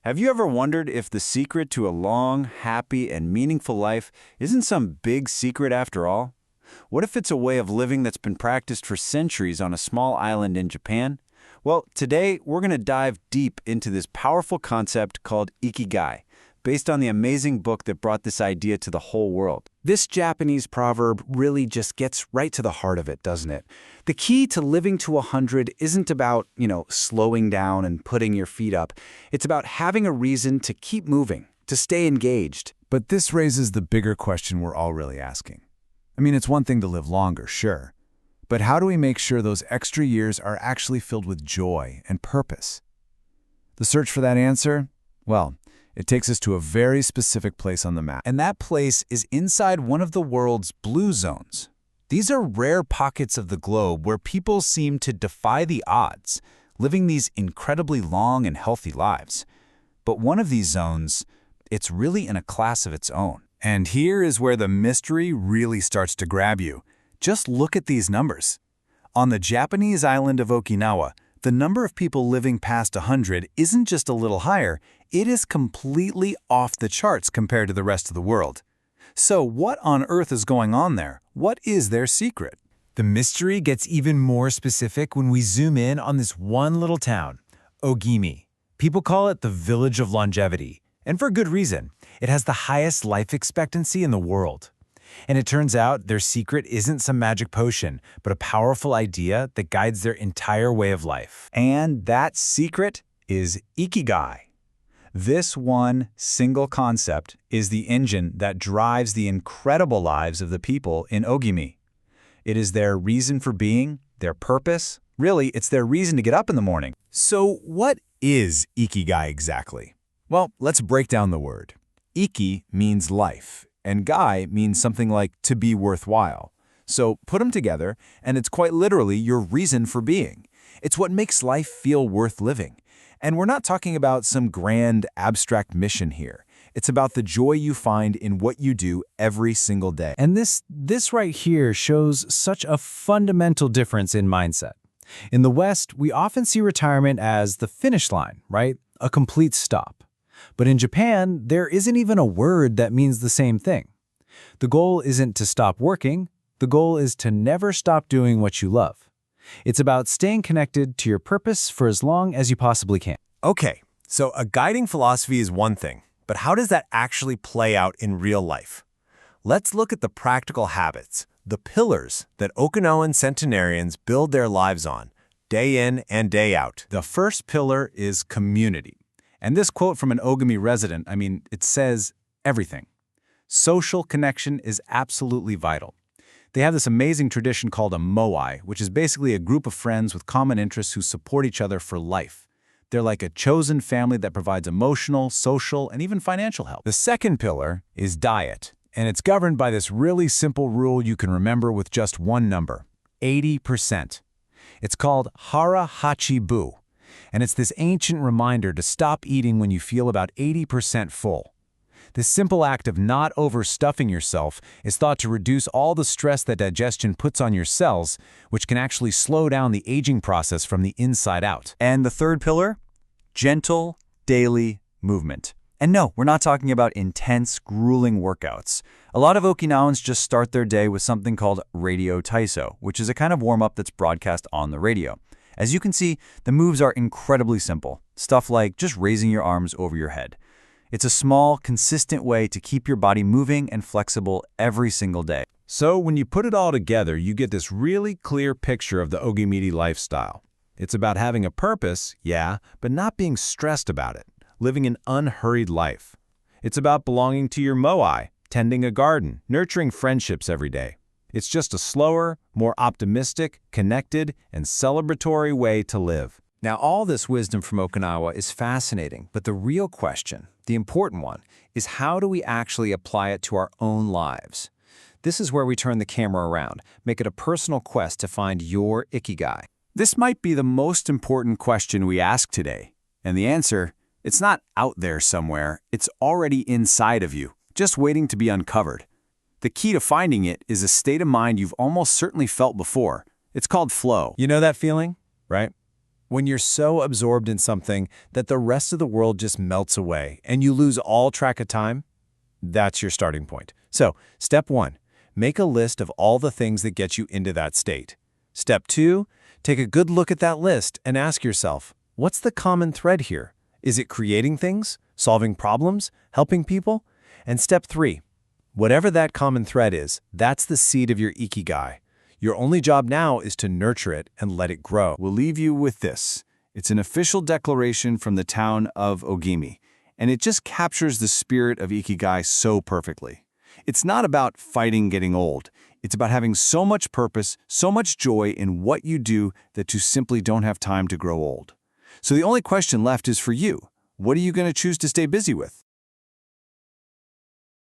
Have you ever wondered if the secret to a long, happy, and meaningful life isn't some big secret after all? What if it's a way of living that's been practiced for centuries on a small island in Japan? Well, today we're going to dive deep into this powerful concept called Ikigai, based on the amazing book that brought this idea to the whole world. This Japanese proverb really just gets right to the heart of it, doesn't it? The key to living to 100 isn't about, slowing down and putting your feet up. It's about having a reason to keep moving, to stay engaged. But this raises the bigger question we're all really asking. I mean, it's one thing to live longer, sure. But how do we make sure those extra years are actually filled with joy and purpose? The search for that answer? Well, it takes us to a very specific place on the map. And that place is inside one of the world's blue zones. These are rare pockets of the globe where people seem to defy the odds, living these incredibly long and healthy lives. But one of these zones, it's really in a class of its own. And here is where the mystery really starts to grab you. Just look at these numbers. On the Japanese island of Okinawa, the number of people living past 100 isn't just a little higher, it is completely off the charts compared to the rest of the world. So what on earth is going on there? What is their secret? The mystery gets even more specific when we zoom in on this one little town, Ogimi. People call it the Village of Longevity, and for good reason. It has the highest life expectancy in the world. And it turns out their secret isn't some magic potion, but a powerful idea that guides their entire way of life. And that secret is Ikigai. This one single concept is the engine that drives the incredible lives of the people in Ogimi. It is their reason for being, their purpose. Really, it's their reason to get up in the morning. So what is Ikigai exactly? Well, let's break down the word. Iki means life, and gai means something like to be worthwhile. So put them together, and it's quite literally your reason for being. It's what makes life feel worth living. And we're not talking about some grand, abstract mission here. It's about the joy you find in what you do every single day. And this right here shows such a fundamental difference in mindset. In the West, we often see retirement as the finish line, right? A complete stop. But in Japan, there isn't even a word that means the same thing. The goal isn't to stop working. The goal is to never stop doing what you love. It's about staying connected to your purpose for as long as you possibly can. Okay, so a guiding philosophy is one thing, but how does that actually play out in real life? Let's look at the practical habits, the pillars that Okinawan centenarians build their lives on, day in and day out. The first pillar is community. And this quote from an Ogimi resident, it says everything. Social connection is absolutely vital. They have this amazing tradition called a moai, which is basically a group of friends with common interests who support each other for life. They're like a chosen family that provides emotional, social, and even financial help. The second pillar is diet, and it's governed by this really simple rule you can remember with just one number, 80%. It's called hara hachi bu. And it's this ancient reminder to stop eating when you feel about 80% full. This simple act of not overstuffing yourself is thought to reduce all the stress that digestion puts on your cells, which can actually slow down the aging process from the inside out. And the third pillar? Gentle, daily movement. And no, we're not talking about intense, grueling workouts. A lot of Okinawans just start their day with something called Radio Taiso, which is a kind of warm-up that's broadcast on the radio. As you can see, the moves are incredibly simple. Stuff like just raising your arms over your head. It's a small, consistent way to keep your body moving and flexible every single day. So when you put it all together, you get this really clear picture of the Ogimiri lifestyle. It's about having a purpose, yeah, but not being stressed about it, living an unhurried life. It's about belonging to your moai, tending a garden, nurturing friendships every day. It's just a slower, more optimistic, connected, and celebratory way to live. Now, all this wisdom from Okinawa is fascinating, but the real question, the important one, is how do we actually apply it to our own lives? This is where we turn the camera around, make it a personal quest to find your Ikigai. This might be the most important question we ask today. And the answer, it's not out there somewhere, it's already inside of you, just waiting to be uncovered. The key to finding it is a state of mind you've almost certainly felt before. It's called flow. You know that feeling, right? When you're so absorbed in something that the rest of the world just melts away and you lose all track of time, that's your starting point. So, step 1, make a list of all the things that get you into that state. Step 2, take a good look at that list and ask yourself, what's the common thread here? Is it creating things, solving problems, helping people? And step 3, whatever that common thread is, that's the seed of your Ikigai. Your only job now is to nurture it and let it grow. We'll leave you with this. It's an official declaration from the town of Ogimi, and it just captures the spirit of Ikigai so perfectly. It's not about fighting getting old. It's about having so much purpose, so much joy in what you do that you simply don't have time to grow old. So the only question left is for you. What are you going to choose to stay busy with?